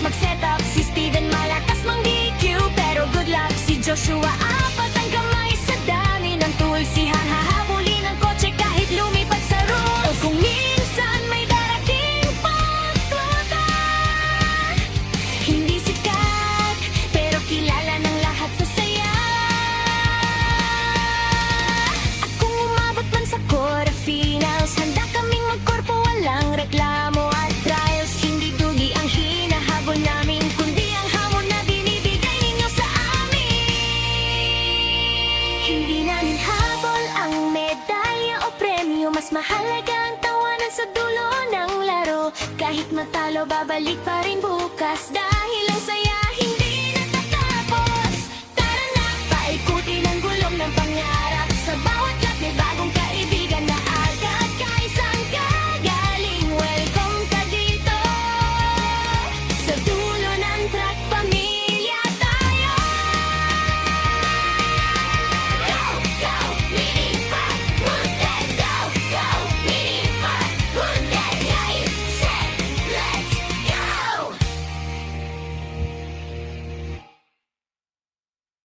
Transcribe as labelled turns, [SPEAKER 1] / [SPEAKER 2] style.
[SPEAKER 1] mag-set up. Si Steven malakas mang DQ, pero good luck. Si Joshua apat ang kamay sa dami ng tools. Si Han hahabulin ang kotse kahit lumipad sa rules. O kung minsan may darating pagkota, hindi sikat, pero kilala ng lahat sa saya. At kung umabot man sa quarterfinals, handa kaming magkorpo, walang reklamo at trials. Hindi dugi ang hinahabol namin, kundi ang hamon na binibigay ninyo sa amin. Hindi namin habol ang medalya o premyo, mas mahalaga ang tawanan sa dulo ng laro. Kahit matalo, babalik pa rin bukas, dahil ang saya hindi natatapos. Tara na, paikutin ang gulong ng pangarap.